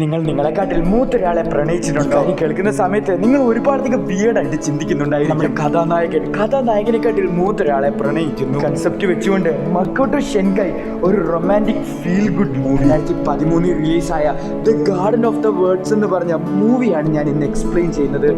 നിങ്ങൾ നിങ്ങളെക്കാട്ടിൽ മൂത്തൊരാളെ പ്രണയിച്ചിട്ടുണ്ടോ? ഈ കേൾക്കുന്ന സമയത്ത് നിങ്ങൾ ഒരുപാടധികം വിയേർഡായിട്ട് ചിന്തിക്കുന്നുണ്ടായി. നമ്മുടെ കഥാനായകനെക്കാട്ടിൽ മൂത്തൊരാളെ പ്രണയിക്കുന്നു. കൺസെപ്റ്റ് വെച്ചുകൊണ്ട് മക്കോട്ടോ ഷെൻകൈ ഒരു റൊമാൻറ്റിക് ഫീൽ ഗുഡ് മൂവി 2013 റിലീസായ the garden of the words എന്ന് പറഞ്ഞ മൂവിയാണ് ഞാൻ ഇന്ന് എക്സ്പ്ലെയിൻ ചെയ്യുന്നത്.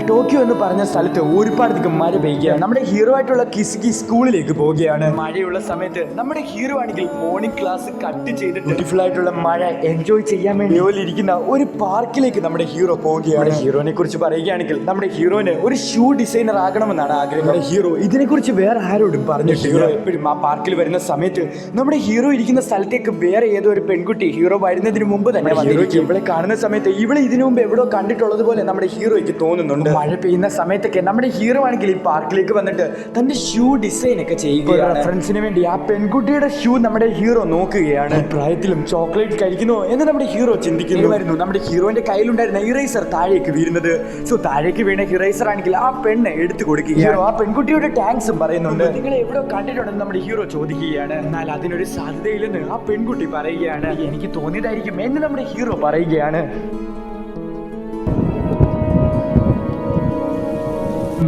ടോക്കിയോ എന്ന് പറഞ്ഞ സ്ഥലത്ത് ഒരുപാടധികം മഴ പെയ്യുകയാണ്. നമ്മുടെ ഹീറോ ആയിട്ടുള്ള കിസുകി സ്കൂളിലേക്ക് പോവുകയാണ്. മഴയുള്ള സമയത്ത് നമ്മുടെ ഹീറോ ആണെങ്കിൽ മോർണിംഗ് ക്ലാസ് കട്ട് ചെയ്തിട്ട് ബ്യൂട്ടിഫുൾ ആയിട്ടുള്ള മഴ എൻജോയ് ചെയ്യാൻ വേണ്ടി ഇരിക്കുന്ന ഒരു പാർക്കിലേക്ക് നമ്മുടെ ഹീറോ പോവുകയാണ്. ഹീറോനെ കുറിച്ച് പറയുകയാണെങ്കിൽ നമ്മുടെ ഹീറോന് ഒരു ഷൂ ഡിസൈനർ ആകണമെന്നാണ് ആഗ്രഹം. നമ്മുടെ ഹീറോ ഇതിനെക്കുറിച്ച് വേറെ ആരോടും പറഞ്ഞു. ഹീറോ എപ്പോഴും ആ പാർക്കിൽ വരുന്ന സമയത്ത് നമ്മുടെ ഹീറോ ഇരിക്കുന്ന സ്ഥലത്തേക്ക് വേറെ ഏതോ ഒരു പെൺകുട്ടി ഹീറോ വരുന്നതിന് മുമ്പ് തന്നെ ഹീറോയ്ക്ക് ഇവളെ കാണുന്ന സമയത്ത് ഇവളെ ഇതിനു മുമ്പ് എവിടെയോ കണ്ടിട്ടുള്ളത് പോലെ നമ്മുടെ ഹീറോയ്ക്ക് തോന്നുന്നു. മഴ പെയ്യുന്ന സമയത്തൊക്കെ നമ്മുടെ ഹീറോ ആണെങ്കിൽ ഈ പാർക്കിലേക്ക് വന്നിട്ട് തന്റെ ഷൂ ഡിസൈൻ ഒക്കെ ചെയ്യുകയാണ്. ഫ്രണ്ട്സിന് വേണ്ടി ആ പെൺകുട്ടിയുടെ ഷൂ നമ്മുടെ ഹീറോ നോക്കുകയാണ്. പ്രായത്തിലും ചോക്ലേറ്റ് കഴിക്കുന്നു എന്ന് നമ്മുടെ ഹീറോ ചിന്തിക്കുന്നു. നമ്മുടെ ഹീറോന്റെ കയ്യിലുണ്ടായിരുന്ന ഇറേസർ താഴേക്ക് വീഴുന്നത്. സോ താഴേക്ക് വീണ ഇറേസർ ആണെങ്കിൽ ആ പെണ്ണ് എടുത്തു കൊടുക്കുകയാണ്. ആ പെൺകുട്ടിയുടെ താങ്ക്സും പറയുന്നുണ്ട്. നിങ്ങൾ എവിടെ കണ്ടിട്ടുണ്ടെന്ന് നമ്മുടെ ഹീറോ ചോദിക്കുകയാണ്. എന്നാൽ അതിനൊരു സാധ്യതയില്ലെന്ന് ആ പെൺകുട്ടി പറയുകയാണ്. എനിക്ക് തോന്നിയതായിരിക്കും എന്ന് നമ്മുടെ ഹീറോ പറയുകയാണ്.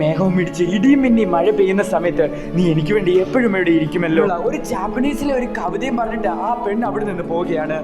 മേഘവും ഇടിച്ച് ഇടിയും മിന്നി മഴ പെയ്യുന്ന സമയത്ത് നീ എനിക്ക് വേണ്ടി എപ്പോഴും ഇവിടെ ഇരിക്കുമല്ലോ ഒരു ജാപ്പനീസിലെ ഒരു കവിതയും പറഞ്ഞിട്ട് ആ പെണ്ണ് അവിടെ നിന്ന് പോവുകയാണ്.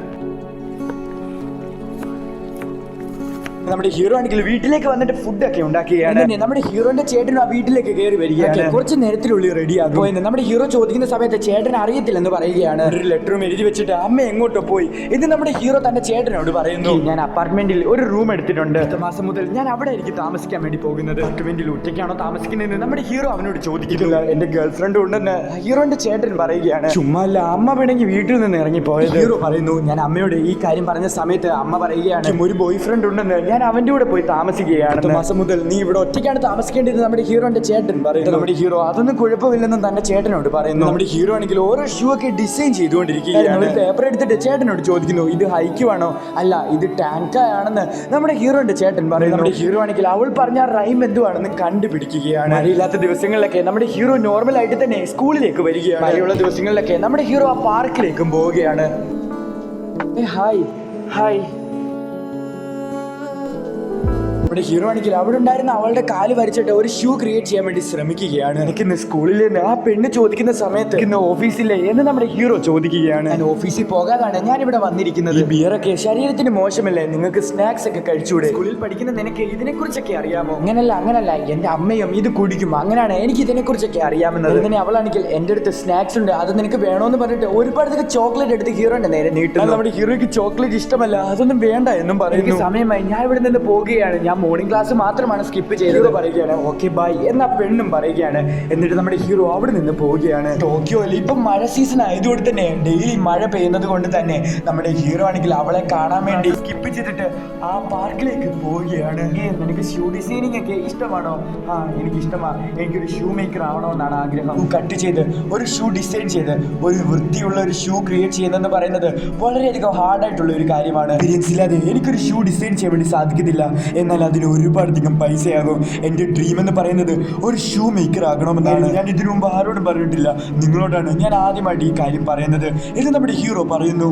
നമ്മുടെ ഹീറോ ആണെങ്കിൽ വീട്ടിലേക്ക് വന്നിട്ട് ഫുഡൊക്കെ ഉണ്ടാക്കുകയാണ്. നമ്മുടെ ഹീറോന്റെ ചേട്ടനും ആ വീട്ടിലേക്ക് കയറി വരികയാണ്. കുറച്ച് നേരത്തിനുള്ളിൽ റെഡിയാകും. നമ്മുടെ ഹീറോ ചോദിക്കുന്ന സമയത്ത് ചേട്ടൻ അറിയത്തില്ലെന്ന് പറയുകയാണ്. ഒരു ലെറ്ററും എഴുതി വെച്ചിട്ട് അമ്മ എങ്ങോട്ടോ പോയി എന്ന് നമ്മുടെ ഹീറോ തന്റെ ചേട്ടനോട് പറയുന്നു. ഞാൻ അപ്പാർട്ട്മെന്റിൽ ഒരു റൂം എടുത്തിട്ടുണ്ട്. അടുത്ത മാസം മുതൽ ഞാൻ അവിടെ ആയിരിക്കും താമസിക്കാൻ വേണ്ടി പോകുന്നത്. അപ്പാർട്ട്മെന്റിൽ ഒറ്റയ്ക്കാണോ താമസിക്കുന്നതെന്ന് നമ്മുടെ ഹീറോ അവനോട് ചോദിക്കുന്നില്ല. എന്റെ ഗേൾഫ്രണ്ട് ഉണ്ടെന്ന് ഹീറോന്റെ ചേട്ടൻ പറയുകയാണ്. ചുമ്മാല്ല അമ്മ വേണമെങ്കിൽ വീട്ടിൽ നിന്ന് ഇറങ്ങിപ്പോയത്. ഹീറോ പറയുന്നു ഞാൻ അമ്മയോട് ഈ കാര്യം പറഞ്ഞ സമയത്ത് അമ്മ പറയുകയാണ് ഒരു ബോയ് ഫ്രണ്ട് ഉണ്ടെന്ന് ഞാൻ അവന്റെ കൂടെ പോയി താമസിക്കുകയാണ്. അടുത്ത മാസം മുതൽ നീ ഇവിടെ ഒറ്റയ്ക്കാണ് താമസിക്കേണ്ടത് നമ്മുടെ ഹീറോന്റെ ചേട്ടൻ പറയുന്നു. നമ്മുടെ ഹീറോ അതൊന്നും കുഴപ്പമില്ലെന്നും തന്റെ ചേട്ടനോട് പറയുന്നു. നമ്മുടെ ഹീറോ ആണെങ്കിൽ ഓരോ ഷൂ ഒക്കെ ഡിസൈൻ ചെയ്തുകൊണ്ടിരിക്കുകയാണ്. പേപ്പർ എടുത്തിട്ട് ചേട്ടനോട് ചോദിക്കുന്നു ഇത് ഹൈക്കുവാണോ അല്ല ഇത് ടാങ്കായാണെന്ന് നമ്മുടെ ഹീറോന്റെ ചേട്ടൻ പറയുന്നു. നമ്മുടെ ഹീറോ ആണെങ്കിൽ അവൾ പറഞ്ഞ റൈം എന്തുവാണെന്ന് കണ്ടുപിടിക്കുകയാണ്. മഴയില്ലാത്ത ദിവസങ്ങളിലൊക്കെ നമ്മുടെ ഹീറോ നോർമൽ ആയിട്ട് തന്നെ സ്കൂളിലേക്ക് വരികയാണ്. മഴയുള്ള ദിവസങ്ങളിലൊക്കെ നമ്മുടെ ഹീറോ ആ പാർക്കിലേക്കും പോവുകയാണ്. ഹായ് ഹായ് നമ്മുടെ ഹീറോ ആണെങ്കിൽ അവിടെ ഉണ്ടായിരുന്ന അവളുടെ കാല് വരച്ചിട്ട് ഒരു ഷൂ ക്രിയേറ്റ് ചെയ്യാൻ വേണ്ടി ശ്രമിക്കുകയാണ്. എനിക്ക് ഇന്ന് സ്കൂളിൽ നിന്ന് ആ പെണ്ണ് ചോദിക്കുന്ന സമയത്ത് ഇന്ന് ഓഫീസിലെ എന്ന് നമ്മുടെ ഹീറോ ചോദിക്കുകയാണ്. ഞാൻ ഓഫീസിൽ പോകാതാണ് ഞാൻ ഇവിടെ വന്നിരിക്കുന്നത്. ഈ ബിയറൊക്കെ ശരീരത്തിന് മോശമല്ലേ, നിങ്ങൾക്ക് സ്നാക്സ് ഒക്കെ കഴിച്ചൂടെ? സ്കൂളിൽ പഠിക്കുന്ന നിനക്ക് ഇതിനെക്കുറിച്ചൊക്കെ അറിയാമോ? അങ്ങനല്ല എന്റെ അമ്മയും ഇത് കുടിക്കും, അങ്ങനെയാണ് എനിക്ക് ഇതിനെക്കുറിച്ചൊക്കെ അറിയാമെന്നത്. അങ്ങനെ അവളാണെങ്കിൽ എന്റെ അടുത്ത് സ്നാക്സ് ഉണ്ട് അത് നിനക്ക് വേണോന്ന് പറഞ്ഞിട്ട് ഒരുപാട് ചോക്ലേറ്റ് എടുത്ത് ഹീറോന്റെ നേരെ നീട്ടുന്നു. നമ്മുടെ ഹീറോയ്ക്ക് ചോക്ലേറ്റ് ഇഷ്ടമല്ല, അതൊന്നും വേണ്ട എന്നും പറയുന്നു. സമയമായി ഞാൻ ഇവിടെ നിന്ന് പോവുകയാണ്, ഞാൻ മോർണിംഗ് ക്ലാസ് മാത്രമാണ് സ്കിപ്പ് ചെയ്തത് പറയുകയാണ്. ഓക്കെ ബൈ എന്ന പെണ്ണും പറയുകയാണ്. എന്നിട്ട് നമ്മുടെ ഹീറോ അവിടെ നിന്ന് പോവുകയാണ്. ടോക്കിയോയിൽ ഇപ്പം മഴ സീസൺ ആയതുകൊണ്ട് തന്നെ ഡെയിലി മഴ പെയ്യുന്നത് കൊണ്ട് തന്നെ നമ്മുടെ ഹീറോ ആണെങ്കിൽ അവളെ കാണാൻ വേണ്ടി സ്കിപ്പ് ചെയ്തിട്ട് ആ പാർക്കിലേക്ക് പോവുകയാണ്. നിനക്ക് ഷൂ ഡിസൈനിങ് ഒക്കെ ഇഷ്ടമാണോ? ആ എനിക്ക് ഇഷ്ടമാണ്, എനിക്കൊരു ഷൂ മേക്കർ ആവണോ എന്നാണ് ആഗ്രഹം. കട്ട് ചെയ്ത് ഒരു ഷൂ ഡിസൈൻ ചെയ്ത് ഒരു വൃത്തിയുള്ള ഒരു ഷൂ ക്രിയേറ്റ് ചെയ്യുന്നതെന്ന് പറയുന്നത് വളരെയധികം ഹാർഡായിട്ടുള്ള ഒരു കാര്യമാണ്. എക്സ്പീരിയൻസ് ഇല്ലാതെ എനിക്കൊരു ഷൂ ഡിസൈൻ ചെയ്യാൻ വേണ്ടി സാധിക്കത്തില്ല. എന്നാൽ അതിന് ഒരുപാടധികം പൈസയാകും. എൻ്റെ ഡ്രീം എന്ന് പറയുന്നത് ഒരു ഷൂ മേക്കർ ആകണമെന്നാണ്. ഞാൻ ഇതിനു മുമ്പ് ആരോടും പറഞ്ഞിട്ടില്ല, നിങ്ങളോടാണ് ഞാൻ ആദ്യമായിട്ട് ഈ കാര്യം പറയുന്നത് എന്ന് നമ്മുടെ ഹീറോ പറയുന്നു.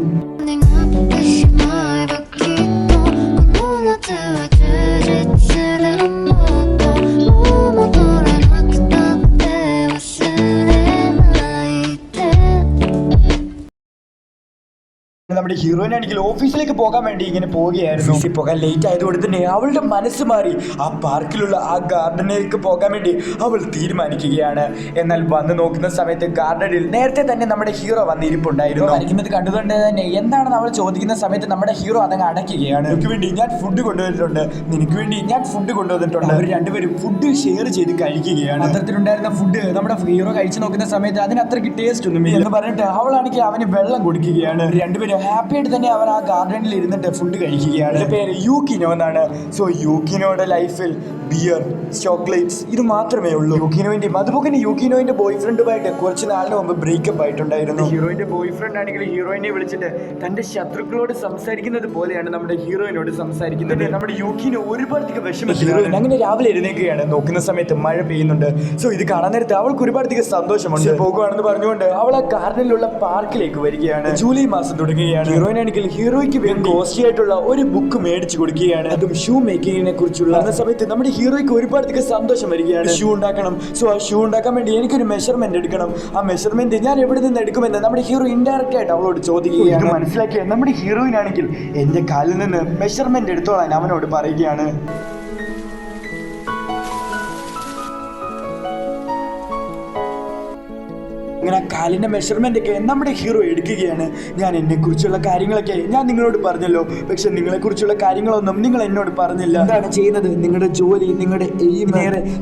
നമ്മുടെ ഹീറോയിനാണെങ്കിൽ ഓഫീസിലേക്ക് പോകാൻ വേണ്ടി ഇങ്ങനെ പോവുകയായിരുന്നു. ഓഫീസിൽ പോകാൻ ലേറ്റ് ആയതുകൊണ്ട് തന്നെ അവളുടെ മനസ്സ് മാറി ആ പാർക്കിലുള്ള ആ ഗാർഡനിലേക്ക് പോകാൻ വേണ്ടി അവൾ തീരുമാനിക്കുകയാണ്. എന്നാൽ വന്ന് നോക്കുന്ന സമയത്ത് ഗാർഡനിൽ നേരത്തെ തന്നെ നമ്മുടെ ഹീറോ വന്നിരിപ്പുണ്ടായിരുന്നു. വരയ്ക്കുന്നത് കണ്ടുകൊണ്ട് തന്നെ എന്താണെന്ന് അവൾ ചോദിക്കുന്ന സമയത്ത് നമ്മുടെ ഹീറോ അതങ്ങ് അടയ്ക്കുകയാണ്. നിനക്ക് വേണ്ടി ഞാൻ ഫുഡ് കൊണ്ടുവന്നിട്ടുണ്ട്, നിനക്ക് വേണ്ടി ഞാൻ ഫുഡ് കൊണ്ടുവന്നിട്ടുണ്ട്. അവർ രണ്ടുപേരും ഫുഡ് ഷെയർ ചെയ്ത് കഴിക്കുകയാണ്. അത്തരത്തിലുണ്ടായിരുന്ന ഫുഡ് നമ്മുടെ ഹീറോ കഴിച്ചു നോക്കുന്ന സമയത്ത് അതിന് അത്രയ്ക്ക് ടേസ്റ്റ് ഒന്നും എന്ന് പറഞ്ഞിട്ട് അവളാണെങ്കിൽ അവന് വെള്ളം കുടിക്കുകയാണ്. രണ്ടുപേരും ഹാപ്പി ആയിട്ട് തന്നെ അവർ ആ ഗാർഡനിൽ ഇരുന്നിട്ട് ഫുഡ് കഴിക്കുകയാണ്. പേര് യൂക്കിനോ എന്നാണ്. സോ യൂക്കിനോയുടെ ലൈഫിൽ ബിയർ, ചോക്ലേറ്റ്സ് ഇത് മാത്രമേ ഉള്ളൂ. യുക്കിനോയും അതുപോലെ യുക്കിനോയുടെ ബോയ് ഫ്രണ്ടുമായിട്ട് കുറച്ച് നാളിന് മുമ്പ് ബ്രേക്കപ്പ് ആയിട്ടുണ്ടായിരുന്നു. ഹീറോയിന്റെ ബോയ് ഫ്രണ്ട് ആണെങ്കിൽ ഹീറോയിനെ വിളിച്ചിട്ട് തന്റെ ശത്രുക്കളോട് സംസാരിക്കുന്നത് പോലെയാണ് നമ്മുടെ ഹീറോയിനോട് സംസാരിക്കുന്നത്. നമ്മുടെ യുക്കിനോ ഒരുപാടധികം വിഷമിക്കുകയാണ്. അങ്ങനെ രാവിലെ എഴുന്നേൽക്കുകയാണ്. നോക്കുന്ന സമയത്ത് മഴ പെയ്യുന്നുണ്ട്. സോ ഇത് കാണാൻ നേരത്തെ അവൾക്ക് ഒരുപാടധികം സന്തോഷമുണ്ട്. പോകുകയാണെന്ന് പറഞ്ഞുകൊണ്ട് അവൾ ആ ഗാർഡനിലുള്ള പാർക്കിലേക്ക് വരികയാണ്. ജൂലൈ മാസം തുടങ്ങുകയാണ്. ഹീറോയിൻ ആണെങ്കിൽ ഹീറോയ്ക്ക് വേണ്ടി കോസ്റ്റ്ലി ആയിട്ടുള്ള ഒരു ബുക്ക് മേടിച്ചു കൊടുക്കുകയാണ്. അതും ഷൂ മേക്കിങ്ങിനെ കുറിച്ചുള്ള. ആ സമയത്ത് നമ്മുടെ ഹീറോയ്ക്ക് ഒരുപാടധികം സന്തോഷം വരികയാണ്. ഷൂ ഉണ്ടാക്കണം. സോ ആ ഷൂ ഉണ്ടാക്കാൻ വേണ്ടി എനിക്കൊരു മെഷർമെന്റ് എടുക്കണം. ആ മെഷർമെന്റ് ഞാൻ എവിടെ നിന്ന് എടുക്കുമെന്ന് നമ്മുടെ ഹീറോ ഇൻഡയറക്റ്റ് ആയിട്ട് അവളോട് ചോദിക്കുകയാണ്. മനസ്സിലാക്കിയ നമ്മുടെ ഹീറോയിൻ ആണെങ്കിൽ എന്റെ കാലിൽ നിന്ന് മെഷർമെന്റ് എടുത്തോളാൻ അവനോട് പറയുകയാണ്. അങ്ങനെ കാലിന്റെ മെഷർമെന്റ് ഒക്കെ നമ്മുടെ ഹീറോ എടുക്കുകയാണ്. ഞാൻ എന്നെ കുറിച്ചുള്ള കാര്യങ്ങളൊക്കെ ഞാൻ നിങ്ങളോട് പറഞ്ഞല്ലോ, പക്ഷെ നിങ്ങളെ കുറിച്ചുള്ള കാര്യങ്ങളൊന്നും നിങ്ങൾ എന്നോട് പറഞ്ഞില്ല. എന്താണ് ചെയ്യുന്നത്? നിങ്ങളുടെ ജോലി, നിങ്ങളുടെ എയിം,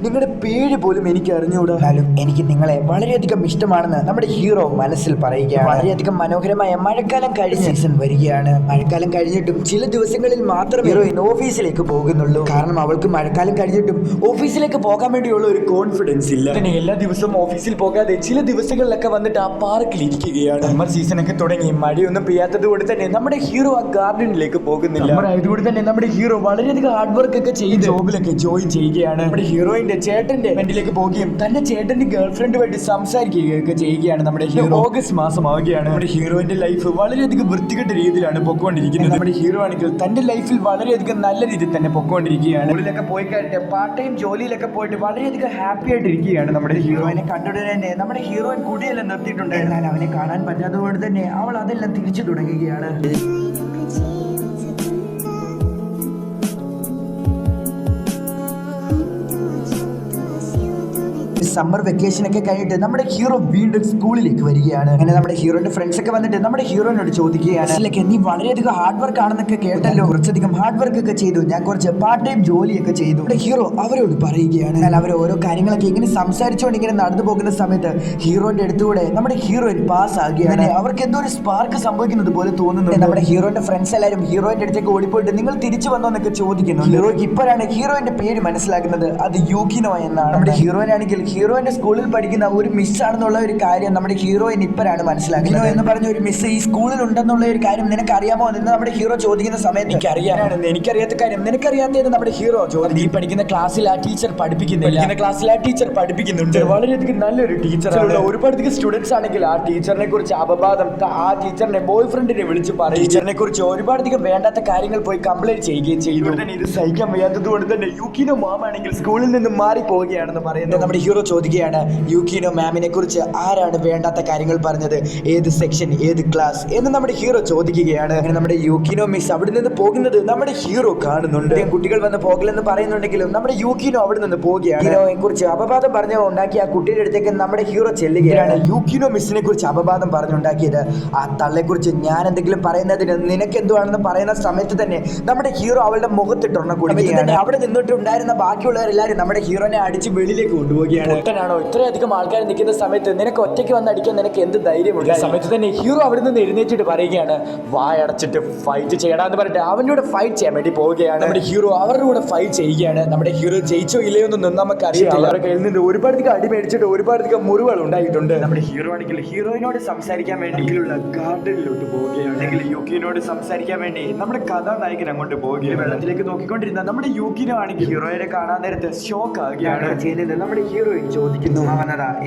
നിങ്ങളുടെ പേര് പോലും എനിക്ക് അറിഞ്ഞുകൂടാ. എനിക്ക് നിങ്ങളെ വളരെയധികം ഇഷ്ടമാണെന്ന് നമ്മുടെ ഹീറോ മനസ്സിൽ പറയുകയാണ്. വളരെയധികം മനോഹരമായ മഴക്കാലം കഴിഞ്ഞ സീസൺ വരികയാണ്. മഴക്കാലം കഴിഞ്ഞിട്ടും ചില ദിവസങ്ങളിൽ മാത്രമേ ഹീറോയിൻ ഓഫീസിലേക്ക് പോകുന്നുള്ളൂ. കാരണം അവൾക്ക് മഴക്കാലം കഴിഞ്ഞിട്ടും ഓഫീസിലേക്ക് പോകാൻ വേണ്ടിയുള്ള ഒരു കോൺഫിഡൻസ് ഇല്ല. പിന്നെ എല്ലാ ദിവസവും ഓഫീസിൽ പോകാതെ ചില ദിവസങ്ങൾ വന്നിട്ട് ആ പാർക്കിൽ ഇരിക്കുകയാണ്. സമ്മർ സീസൺ ഒക്കെ തുടങ്ങി. മഴയൊന്നും പെയ്യാത്തത് കൊണ്ട് തന്നെ നമ്മുടെ ഹീറോ ആ ഗാർഡനിലേക്ക് പോകുന്നില്ല. അതുകൊണ്ട് തന്നെ നമ്മുടെ ഹീറോ വളരെയധികം ഹാർഡ് വർക്ക് ഒക്കെ ചെയ്ത് ജോബിലൊക്കെ ജോയിൻ ചെയ്യുകയാണ്. നമ്മുടെ ഹീറോയിന്റെ ചേട്ടന്റെ ഫ്രണ്ടിലേക്ക് പോവുകയും തന്റെ ചേട്ടന്റെ ഗേൾ ഫ്രണ്ടുമായിട്ട് സംസാരിക്കുകയൊക്കെ ചെയ്യുകയാണ്. നമ്മുടെ ഹീറോ ഓഗസ്റ്റ് മാസമാവുകയാണ്. നമ്മുടെ ഹീറോയിന്റെ ലൈഫ് വളരെയധികം വൃത്തികെട്ട രീതിയിലാണ് പൊക്കോണ്ടിരിക്കുന്നത്. നമ്മുടെ ഹീറോ ആണെങ്കിൽ തന്റെ ലൈഫിൽ വളരെയധികം നല്ല രീതിയിൽ തന്നെ പൊക്കോണ്ടിരിക്കുകയാണ്. സ്കൂളിലൊക്കെ പോയി കഴിഞ്ഞിട്ട് പാർട്ട് ടൈം ജോലിയിലൊക്കെ പോയിട്ട് വളരെയധികം ഹാപ്പി ആയിട്ടിരിക്കുകയാണ്. നമ്മുടെ ഹീറോയിനെ കണ്ടുടനെ തന്നെ നമ്മുടെ ഹീറോയിൻ കുടിയെല്ലാം നിർത്തിയിട്ടുണ്ട്. എന്നാൽ അവനെ കാണാൻ പറ്റാത്തതുകൊണ്ട് തന്നെ അവൾ അതെല്ലാം തിരിച്ചു തുടങ്ങുകയാണ്. സമ്മർ വെക്കേഷൻ ഒക്കെ കഴിഞ്ഞിട്ട് നമ്മുടെ ഹീറോ വീണ്ടും സ്കൂളിലേക്ക് വരികയാണ്. അങ്ങനെ നമ്മുടെ ഹീറോയുടെ ഫ്രണ്ട്സ് ഒക്കെ വന്നിട്ട് നമ്മുടെ ഹീറോയിനോട് ചോദിക്കുകയാണ്, നീ വളരെയധികം ഹാർഡ് വർക്ക് ആണെന്നൊക്കെ കേട്ടല്ലോ, കുറച്ചധികം ഹാർഡ് വർക്ക് ഒക്കെ ചെയ്തു, ഞാൻ കുറച്ച് പാർട്ട് ടൈം ജോലിയൊക്കെ ചെയ്തു. ഹീറോ അവരോട് പറയുകയാണ്. എന്നാൽ അവർ ഓരോ കാര്യങ്ങളൊക്കെ ഇങ്ങനെ സംസാരിച്ചുകൊണ്ട് ഇങ്ങനെ നടന്നു പോകുന്ന സമയത്ത് ഹീറോന്റെ അടുത്തുകൂടെ നമ്മുടെ ഹീറോയിൻ പാസ് ആകുകയാണ്. അവർക്ക് എന്തോ ഒരു സ്പാർക്ക് സംഭവിക്കുന്നത് പോലെ തോന്നുന്നു. നമ്മുടെ ഹീറോയുടെ ഫ്രണ്ട്സ് എല്ലാവരും ഹീറോയിന്റെ അടുത്തേക്ക് ഓടിപ്പോയിട്ട് നിങ്ങൾ തിരിച്ചു വന്നോ എന്നൊക്കെ ചോദിക്കുന്നു. ഹീറോയ്ക്ക് ഇപ്പോഴാണ് ഹീറോയിന്റെ പേര് മനസ്സിലാക്കുന്നത്. അത് യുക്കിനോ എന്നാണ്. നമ്മുടെ ഹീറോയിനാണെങ്കിൽ ഹീറോയിന്റെ സ്കൂളിൽ പഠിക്കുന്ന ഒരു മിസ് ആണെന്നുള്ള ഒരു കാര്യം നമ്മുടെ ഹീറോയിൻ ഇപ്പോഴാണ് മനസ്സിലാക്കുന്നത്. എന്ന് പറഞ്ഞ ഒരു മിസ് ഈ സ്കൂളിൽ ഉണ്ടെന്നുള്ള ഒരു കാര്യം നിനക്ക് അറിയാമോ എന്ന് നമ്മുടെ ഹീറോ ചോദിക്കുന്ന സമയത്ത് എനിക്കറിയാത്ത കാര്യം നിനക്കറിയാത്തത് നമ്മുടെ ഹീറോ ചോദിക്കും. ഈ പഠിക്കുന്ന ക്ലാസ്സിൽ ആ ടീച്ചർ പഠിപ്പിക്കുന്നുണ്ട്. വളരെയധികം നല്ലൊരു ടീച്ചറാണ്. ഒരുപാടധികം സ്റ്റുഡൻസ് ആണെങ്കിൽ ആ ടീച്ചറിനെ കുറിച്ച് അപവാദം, ആ ടീച്ചറിനെ ബോയ് ഫ്രണ്ടിനെ വിളിച്ച് പറയും. ടീച്ചറിനെ കുറിച്ച് ഒരുപാടധികം വേണ്ടാത്ത കാര്യങ്ങൾ പോയി കംപ്ലൈന്റ് ചെയ്യുകയും ചെയ്തു. ഇത് സഹിക്കാൻ വയ്യാത്തത് കൊണ്ട് തന്നെ യുക്കിനോ മാം ആണെങ്കിൽ സ്കൂളിൽ നിന്ന് മാറി പോവുകയാണെന്ന് പറയുന്നത് നമ്മുടെ ഹീറോ ചോദിക്കുകയാണ്, യുക്കിനോ മാമിനെ കുറിച്ച് ആരാണ് വേണ്ടാത്ത കാര്യങ്ങൾ പറഞ്ഞത്, ഏത് സെക്ഷൻ, ഏത് ക്ലാസ് എന്ന് നമ്മുടെ ഹീറോ ചോദിക്കുകയാണ്. അങ്ങനെ നമ്മുടെ യുക്കിനോ മിസ് അവിടെ നിന്ന് പോകുന്നത് നമ്മുടെ ഹീറോ കാണുന്നുണ്ട്. കുട്ടികൾ വന്ന് പോകില്ലെന്ന് പറയുന്നുണ്ടെങ്കിലും നമ്മുടെ യുക്കിനോ അവിടെ നിന്ന് പോവുകയാണ്. ഹീറോയെ കുറിച്ച് അപവാദം പറഞ്ഞ് ഉണ്ടാക്കിയ ആ കുട്ടിയുടെ അടുത്തേക്ക് നമ്മുടെ ഹീറോ ചെല്ലുകയാണ്. യുക്കിനോ മിസ്സിനെ കുറിച്ച് അപവാദം പറഞ്ഞുണ്ടാക്കിയത് ആ തള്ളെ കുറിച്ച് ഞാൻ എന്തെങ്കിലും പറയുന്നതിന് നിനക്ക് എന്തുവാണെന്ന് പറയുന്ന സമയത്ത് തന്നെ നമ്മുടെ ഹീറോ അവളുടെ മുഖത്തിട്ടൊരെണ്ണം കൊടുക്കുകയാണ്. അവിടെ നിന്നിട്ടുണ്ടായിരുന്ന ബാക്കിയുള്ളവരെല്ലാവരും നമ്മുടെ ഹീറോനെ അടിച്ച് വെളിയിലേക്ക് കൊണ്ടുപോവുകയാണ്. ഒറ്റനാണോ ഇത്രയധികം ആൾക്കാർ നിൽക്കുന്ന സമയത്ത് നിനക്ക് ഒറ്റയ്ക്ക് വന്ന് അടിക്കാൻ നിനക്ക് എന്ത് ധൈര്യമുണ്ട്? സമയത്ത് തന്നെ ഹീറോ അവിടെ നിന്ന് എഴുന്നേറ്റിട്ട് പറയുകയാണ്, വായടച്ചിട്ട് ഫൈറ്റ് ചെയ്യണമെന്ന് പറഞ്ഞിട്ട് അവൻ്റെ കൂടെ ഫൈറ്റ് ചെയ്യാൻ വേണ്ടി പോവുകയാണ്. നമ്മുടെ ഹീറോ അവരുടെ കൂടെ ഫൈറ്റ് ചെയ്യുകയാണ്. നമ്മുടെ ഹീറോ ജയിച്ചോ ഇല്ലയോ എന്നൊന്നും നമുക്ക് അറിയില്ല. അവരുടെ കയ്യിൽ നിന്ന് ഒരുപാടധികം അടി മേടിച്ചിട്ട് ഒരുപാടധികം മുറിവുകൾ ഉണ്ടായിട്ടുണ്ട്. നമ്മുടെ ഹീറോ ആണെങ്കിൽ ഹീറോയിനോട് സംസാരിക്കാൻ വേണ്ടിയുള്ള ഗാർഡനിലോട്ട് പോവുകയാണ്. അല്ലെങ്കിൽ യുക്കിനോട് സംസാരിക്കാൻ വേണ്ടി നമ്മുടെ കഥാനായകൻ അങ്ങോട്ട് പോവുകയാണ്. വെള്ളത്തിലേക്ക് നോക്കിക്കൊണ്ടിരുന്ന നമ്മുടെ യുക്കിനോ ആണെങ്കിൽ ഹീറോയെ കാണാൻ നേരത്തെ ഷോക്ക് ആകുകയാണ് ചെയ്യുന്നത്. നമ്മുടെ ഹീറോയിൻ ചോദിക്കുന്നു,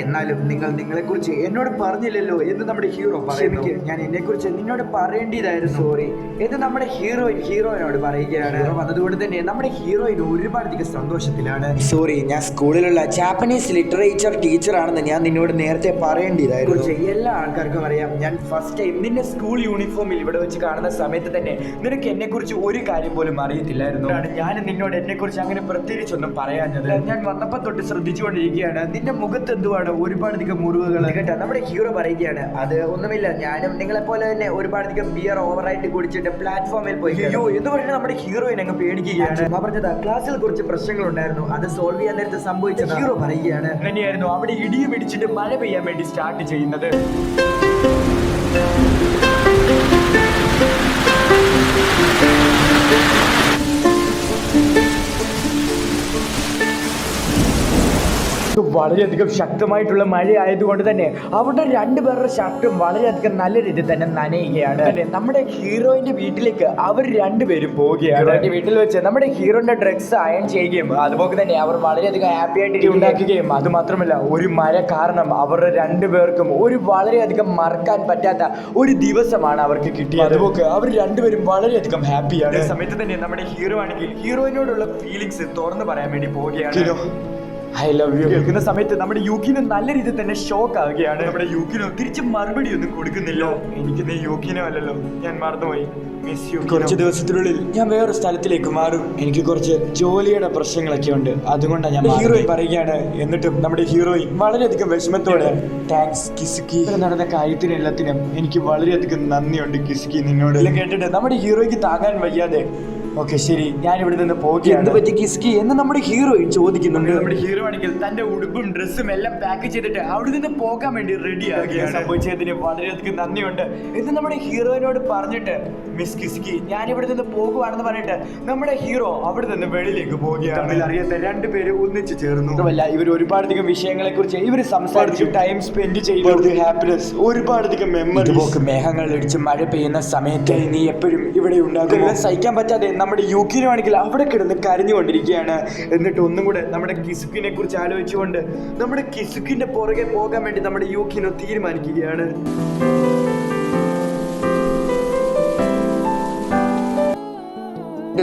എന്നാലും നിങ്ങളെ കുറിച്ച് എന്നോട് പറഞ്ഞില്ലല്ലോ എന്ന് നമ്മുടെ ഹീറോ പറയുന്നു. ഞാൻ എന്നെ കുറിച്ച് നിന്നോട് പറയേണ്ടതായിരുന്നു, സോറി എന്ന് നമ്മുടെ ഹീറോയിനോട് പറയുകയാണ്. വന്നതുകൊണ്ട് തന്നെ നമ്മുടെ ഹീറോയിൻ ഒരുപാടധികം സന്തോഷത്തിലാണ്. സോറി, ഞാൻ സ്കൂളിലുള്ള ജാപ്പനീസ് ലിറ്ററേച്ചർ ടീച്ചർ ആണെന്ന് ഞാൻ നിന്നോട് നേരത്തെ പറയേണ്ടതായിരുന്നു. എല്ലാ ആൾക്കാർക്കും അറിയാം, ഞാൻ ഫസ്റ്റ് ടൈം നിന്നെ സ്കൂൾ യൂണിഫോമിൽ ഇവിടെ വെച്ച് കാണുന്ന സമയത്ത് തന്നെ നിനക്ക് എന്നെ കുറിച്ച് ഒരു കാര്യം പോലും അറിയത്തില്ലായിരുന്നു. ഞാൻ നിന്നോട് എന്നെ കുറിച്ച് അങ്ങനെ പ്രത്യേകിച്ചൊന്നും പറയാഞ്ഞത്. ഞാൻ വന്നപ്പോൾ തൊട്ട് ശ്രദ്ധിച്ചുകൊണ്ടിരിക്കുകയാണ്, നിന്റെ മുഖത്ത് എന്തുവാണ് ഒരുപാടധികം മുറിവുകൾ കേട്ടോ. നമ്മുടെ ഹീറോ പറയുകയാണ്, അത് ഒന്നുമില്ല, ഞാനും നിങ്ങളെ പോലെ തന്നെ ഒരുപാടധികം ബിയർ ഓവറായിട്ട് കുടിച്ചിട്ട് പ്ലാറ്റ്ഫോമിൽ പോയി. അയ്യോ എന്ന് പറഞ്ഞാൽ നമ്മുടെ ഹീറോയിൻ അങ്ങ് പേടിക്കുകയാണ്. പറഞ്ഞത് ക്ലാസ്സിൽ കുറച്ച് പ്രശ്നങ്ങൾ ഉണ്ടായിരുന്നു, അത് സോൾവ് ചെയ്യാൻ നേരത്തെ സംഭവിച്ചത്. ഹീറോ പറയുകയാണ്, അങ്ങനെയായിരുന്നു അവിടെ ഇടിയും ഇടിച്ചിട്ട് മഴ പെയ്യാൻ വേണ്ടി സ്റ്റാർട്ട് ചെയ്യുന്നത്. വളരെയധികം ശക്തമായിട്ടുള്ള മഴ ആയതുകൊണ്ട് തന്നെ അവരുടെ രണ്ടുപേരുടെ ഷർട്ടും വളരെയധികം നല്ല രീതിയിൽ തന്നെ നനയുകയാണ്. നമ്മുടെ ഹീറോയിന്റെ വീട്ടിലേക്ക് അവർ രണ്ടുപേരും പോവുകയാണ്. വീട്ടിൽ വെച്ച് നമ്മുടെ ഹീറോന്റെ ഡ്രഗ്സ് അയൺ ചെയ്യുകയും അതുപോലെ തന്നെ അവർ വളരെയധികം ഹാപ്പി ആയിട്ട് ഉണ്ടാക്കുകയും അതുമാത്രമല്ല ഒരു മഴ കാരണം അവരുടെ രണ്ടുപേർക്കും ഒരു വളരെയധികം മറക്കാൻ പറ്റാത്ത ഒരു ദിവസമാണ് അവർക്ക് കിട്ടിയത്. അതുപോലെ അവർ രണ്ടുപേരും വളരെയധികം ഹാപ്പിയാണ്. സമയത്ത് തന്നെ നമ്മുടെ ഹീറോ ആണെങ്കിൽ ഹീറോയിനോടുള്ള ഫീലിങ്സ് തുറന്നു പറയാൻ വേണ്ടി പോവുകയാണ്. ഐ ലവ് യു കേൾക്കുന്ന സമയത്ത് നമ്മുടെ യൂക്കിനോ നല്ല രീതിയിൽ തന്നെ ഷോക്ക് ആവുകയാണ്. നമ്മുടെ യൂക്കിനോ തിരിച്ച് മറുപടി ഒന്നും കൊടുക്കുന്നില്ല. എനിക്ക് നീ യൂക്കിനോ അല്ലല്ലോ, ഞാൻ മറന്നുപോയി, മിസ് യു. കുറച്ച് ദിവസത്തിനുള്ളിൽ ഞാൻ വേറൊരു സ്ഥലത്തിലേക്ക് മാറും, എനിക്ക് കുറച്ച് ജോലിയുടെ പ്രശ്നങ്ങളൊക്കെ ഉണ്ട്, അതുകൊണ്ടാണ് ഞാൻ. ഹീറോയിൻ പറയുകയാണ്. എന്നിട്ടും നമ്മുടെ ഹീറോയിൻ വളരെയധികം വിഷമത്തോടെ താങ്ക്സ് കിസുക്കി, നടന്ന കാര്യത്തിന് എല്ലാത്തിനും എനിക്ക് വളരെയധികം നന്ദിയുണ്ട് കിസുക്കി നിന്നോട്. എല്ലാം കേട്ടിട്ട് നമ്മുടെ ഹീറോയ്ക്ക് താങ്ങാൻ വയ്യാതെ ഓക്കെ ശരി ഞാൻ ഇവിടെ നിന്ന് പോകുകയാണ്. എന്ത് പറ്റി കിസ്കി എന്ന് നമ്മുടെ ഹീറോയിൻ ചോദിക്കുന്നുണ്ട്. നമ്മുടെ ഹീറോ ആണെങ്കിൽ തന്റെ ഉടുപ്പും ഡ്രസ്സും എല്ലാം പാക്ക് ചെയ്തിട്ട് അവിടെ നിന്ന് പോകാൻ വേണ്ടി റെഡി ആകുകയാണ്. സംഭവിച്ചതിന് വളരെയധികം നന്ദിയുണ്ട് എന്ന് നമ്മുടെ ഹീറോയിനോട് പറഞ്ഞിട്ട് മിസ് കിസ്കി ഞാൻ ഇവിടെ നിന്ന് പോകുവാണെന്ന് പറഞ്ഞിട്ട് നമ്മുടെ ഹീറോ അവിടെ നിന്ന് വെളിയിലേക്ക് പോവുകയാണ്. അറിയാത്ത രണ്ടുപേര് ഒന്നിച്ചു ചേർന്നു. ഇവർ ഒരുപാടധികം വിഷയങ്ങളെ കുറിച്ച് ഇവർ സംസാരിച്ചു, ടൈം സ്പെൻഡ് ചെയ്തു, ഹാപ്പിനെസ്, ഒരുപാടധികം മെമ്മറീസ്. മേഘങ്ങൾ ഇടിച്ച് മഴ പെയ്യുന്ന സമയത്ത് നീ എപ്പോഴും ഇവിടെ ഉണ്ടാകും. സഹിക്കാൻ പറ്റാതെ നമ്മുടെ യൂക്കിനോ ആണെങ്കിൽ അവിടെ കിടന്ന് കരഞ്ഞുകൊണ്ടിരിക്കുകയാണ്. എന്നിട്ട് ഒന്നും കൂടെ നമ്മുടെ കിസുക്കിനെ കുറിച്ച് ആലോചിച്ചുകൊണ്ട് നമ്മുടെ കിസുക്കിന്റെ പുറകെ പോകാൻ വേണ്ടി നമ്മുടെ യൂക്കിനോ തീരുമാനിക്കുകയാണ്.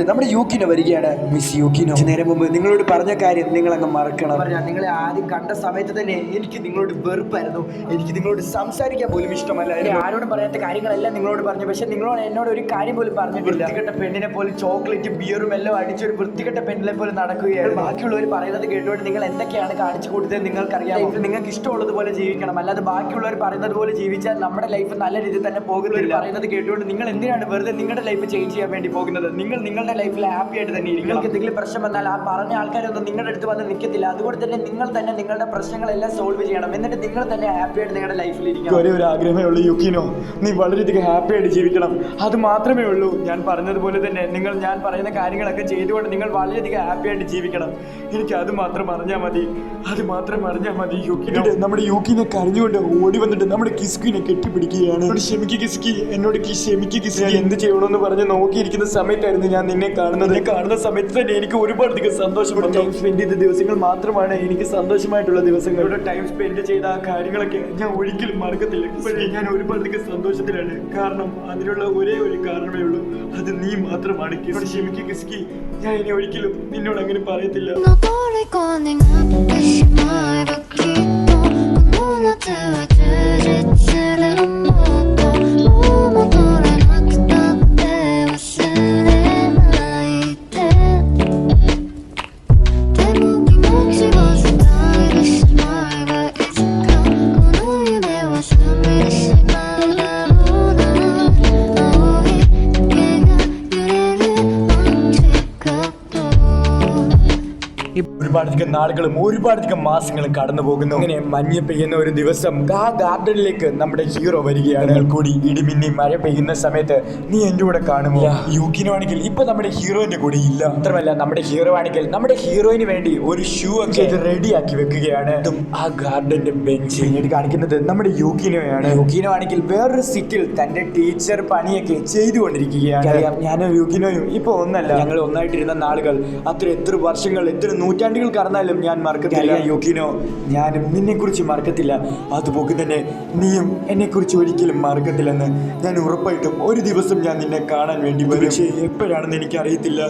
നമ്മുടെ യൂക്കിനോ വരികയാണ്. മിസ് യൂക്കിനോ, നേരം മുമ്പ് നിങ്ങളോട് പറഞ്ഞ കാര്യം നിങ്ങൾ അങ്ങ് മറക്കണം. നിങ്ങളെ ആദ്യം കണ്ട സമയത്ത് തന്നെ എനിക്ക് നിങ്ങളോട് വെറുപ്പായിരുന്നു, എനിക്ക് നിങ്ങളോട് സംസാരിക്കാൻ പോലും ഇഷ്ടമല്ല. ആരോടും പറയാത്ത കാര്യങ്ങളെല്ലാം നിങ്ങളോട് പറഞ്ഞു, പക്ഷെ നിങ്ങളോട് എന്നോട് ഒരു കാര്യം പോലും പറഞ്ഞിട്ടില്ല. വൃത്തികെട്ട പെണ്ണിനെ പോലും ചോക്ലേറ്റ് ബിയറും എല്ലാം അടിച്ചൊരു വൃത്തികെട്ട പെണ്ണിനെ പോലും നടക്കുകയാണ്. ബാക്കിയുള്ളവർ പറയുന്നത് കേട്ടുകൊണ്ട് നിങ്ങൾ എന്തൊക്കെയാണ് കാണിച്ചു കൊടുത്തത് നിങ്ങൾക്കറിയാം. നിങ്ങൾക്ക് ഇഷ്ടമുള്ളതുപോലെ ജീവിക്കണം, അല്ലാതെ ബാക്കിയുള്ളവർ പറയുന്നത് പോലെ ജീവിച്ചാൽ നമ്മുടെ ലൈഫ് നല്ല രീതിയിൽ തന്നെ പോകുന്നില്ല. പറയുന്നത് കേട്ടുകൊണ്ട് നിങ്ങൾ എന്തിനാണ് വെറുതെ നിങ്ങളുടെ ലൈഫ് ചേഞ്ച് ചെയ്യാൻ വേണ്ടി പോകുന്നത്? നിങ്ങളുടെ ലൈഫിൽ ഹാപ്പി ആയിട്ട് തന്നെ ഇരിക്കും. നിങ്ങൾക്ക് എന്തെങ്കിലും പ്രശ്നം വന്നാൽ ആ പറഞ്ഞ ആൾക്കാരൊന്നും നിങ്ങളുടെ അടുത്ത് വന്ന് നിൽക്കത്തില്ല. അതുകൊണ്ട് തന്നെ നിങ്ങൾ തന്നെ നിങ്ങളുടെ പ്രശ്നങ്ങളെല്ലാം സോൾവ് ചെയ്യണം, എന്നിട്ട് നിങ്ങൾ തന്നെ ഹാപ്പി ആയിട്ട് നിങ്ങളുടെ ലൈഫിൽ ഇരിക്കണം. ഒരേ ഒരു ആഗ്രഹമേ ഉള്ളൂ യൂക്കിനോ, നീ വളരെയധികം ഹാപ്പി ആയിട്ട് ജീവിക്കണം, അത് മാത്രമേ ഉള്ളൂ. ഞാൻ പറഞ്ഞതുപോലെ തന്നെ ഞാൻ പറയുന്ന കാര്യങ്ങളൊക്കെ ചെയ്തുകൊണ്ട് നിങ്ങൾ വളരെയധികം ഹാപ്പി ആയിട്ട് ജീവിക്കണം. എനിക്ക് അത് മാത്രം അറിഞ്ഞാൽ മതി, അത് മാത്രം അറിഞ്ഞാൽ മതി യൂക്കിനോ. നമ്മുടെ യൂക്കിനെ കരഞ്ഞുകൊണ്ട് ഓടി വന്നിട്ട് നമ്മുടെ കിസ്കിനെ കെട്ടിപ്പിടിക്കുകയാണ്. ക്ഷമിക്ക് കിസ്കി, എന്നോട് ക്ഷമിക്ക് കിസ്കി, എന്ത് ചെയ്യണമെന്ന് പറഞ്ഞ് നോക്കിയിരിക്കുന്ന സമയത്തായിരുന്നു ഞാൻ നിന്നെ കാണുന്ന സമയത്ത് തന്നെ എനിക്ക് ഒരുപാടധികം സന്തോഷമുണ്ട്. ടൈം സ്പെൻഡ് ചെയ്ത ദിവസങ്ങൾ മാത്രമാണ് എനിക്ക് സന്തോഷമായിട്ടുള്ള ദിവസങ്ങൾ. ഇവിടെ ടൈം സ്പെൻഡ് ചെയ്ത ആ കാര്യങ്ങളൊക്കെ ഞാൻ ഒരിക്കലും മറക്കത്തില്ല. ഇപ്പോഴേ ഞാൻ ഒരുപാടധികം സന്തോഷത്തിലാണ്. കാരണം അതിനുള്ള ഒരേ ഒരു കാരണമേ ഉള്ളൂ, അത് നീ മാത്രമാണ്. ക്ഷമിക്ക് കിസ്കി, ഞാൻ ഇനി ഒരിക്കലും നിന്നോട് അങ്ങനെ പറയത്തില്ല. ഒരുപാടധികം നാളുകളും ഒരുപാടധികം മാസങ്ങളും കടന്നു പോകുന്നു. അങ്ങനെ മഞ്ഞ് പെയ്യുന്ന ഒരു ദിവസം ആ ഗാർഡനിലേക്ക് നമ്മുടെ ഹീറോ വരികയാണ്. കൂടി ഇടിമിന്നി മഴ പെയ്യുന്ന സമയത്ത് നീ എന്റെ കൂടെ കാണുമോ? യൂക്കിനോ ആണെങ്കിൽ ഇപ്പൊ നമ്മുടെ ഹീറോയിന്റെ കൂടെ ഇല്ല. മാത്രമല്ല നമ്മുടെ ഹീറോ ആണെങ്കിൽ നമ്മുടെ ഹീറോയിന് വേണ്ടി ഒരു ഷൂ ഒക്കെ റെഡിയാക്കി വെക്കുകയാണ്. ആ ഗാർഡന്റെ ബെഞ്ച് പിന്നീട് കാണിക്കുന്നത് നമ്മുടെ യൂക്കിനോയാണ്. യൂക്കിനോ ആണെങ്കിൽ വേറൊരു സിറ്റിൽ തന്റെ ടീച്ചർ പണിയൊക്കെ ചെയ്തുകൊണ്ടിരിക്കുകയാണ്. അറിയാം, ഞാനും യൂക്കിനോയും ഇപ്പൊ ഒന്നല്ല, ഞങ്ങൾ ഒന്നായിട്ടിരുന്ന നാളുകൾ എത്ര വർഷങ്ങൾ, എത്ര നൂറ്റാണ്ടുകൾ കടന്നാലും ഞാൻ മറക്കത്തില്ല യൂക്കിനോ. ഞാനും നിന്നെ കുറിച്ച് മറക്കത്തില്ല, അതുപോലെ തന്നെ നീയും എന്നെ കുറിച്ച് ഒരിക്കലും മറക്കത്തില്ലെന്ന് ഞാൻ ഉറപ്പായിട്ടും ഒരു ദിവസം ഞാൻ നിന്നെ കാണാൻ വേണ്ടി വരും. പക്ഷേ എപ്പോഴാണെന്ന് എനിക്കറിയത്തില്ല.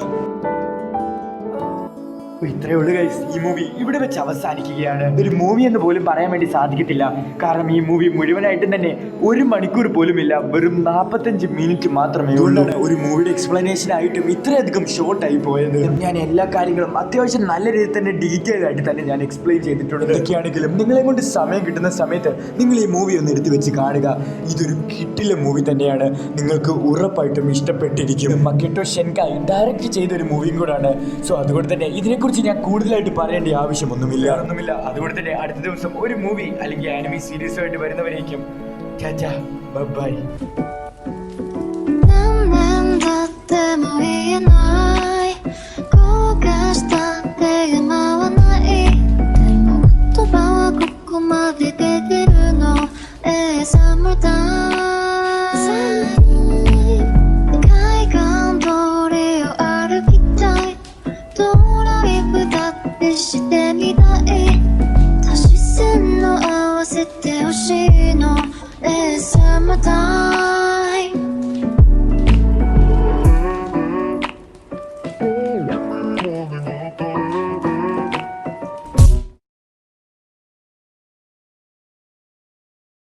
ഇത്രയേ ഉള്ളൂ ഗൈസ്, ഈ മൂവി ഇവിടെ വെച്ച് അവസാനിക്കുകയാണ്. ഒരു മൂവി എന്ന് പോലും പറയാൻ വേണ്ടി സാധിക്കത്തില്ല, കാരണം ഈ മൂവി മുഴുവനായിട്ടും തന്നെ 1 മണിക്കൂർ പോലുമില്ല, വെറും 45 മിനിറ്റ് മാത്രമേ ഉള്ളൂ. ഒരു മൂവിയുടെ എക്സ്പ്ലനേഷൻ ആയിട്ടും ഇത്രയധികം ഷോർട്ടായി പോയത്. ഞാൻ എല്ലാ കാര്യങ്ങളും അത്യാവശ്യം നല്ല രീതിയിൽ തന്നെ ഡീറ്റെയിൽ ആയിട്ട് തന്നെ ഞാൻ എക്സ്പ്ലെയിൻ ചെയ്തിട്ടുണ്ട്. ഇതൊക്കെയാണെങ്കിലും നിങ്ങളെ കൊണ്ട് സമയം കിട്ടുന്ന സമയത്ത് നിങ്ങൾ ഈ മൂവി ഒന്ന് എടുത്ത് വെച്ച് കാണുക. ഇതൊരു കിട്ടിലെ മൂവി തന്നെയാണ്, നിങ്ങൾക്ക് ഉറപ്പായിട്ടും ഇഷ്ടപ്പെട്ടിരിക്കും. മക്കെട്ടോ ഷെൻകായ് ഡയറക്റ്റ് ചെയ്തൊരു മൂവിയും കൂടാണ്. സോ അതുകൊണ്ട് തന്നെ ഇതിനെക്കുറിച്ച് ഞാൻ കൂടുതലായിട്ട് പറയേണ്ട ആവശ്യമൊന്നുമില്ല. അതുകൊണ്ട് തന്നെ അടുത്ത ദിവസം ഒരു മൂവി അല്ലെങ്കിൽ ആനിമി സീരീസുമായിട്ട് വരുന്നവരേക്കും ടാറ്റാ ബൈ ബൈ.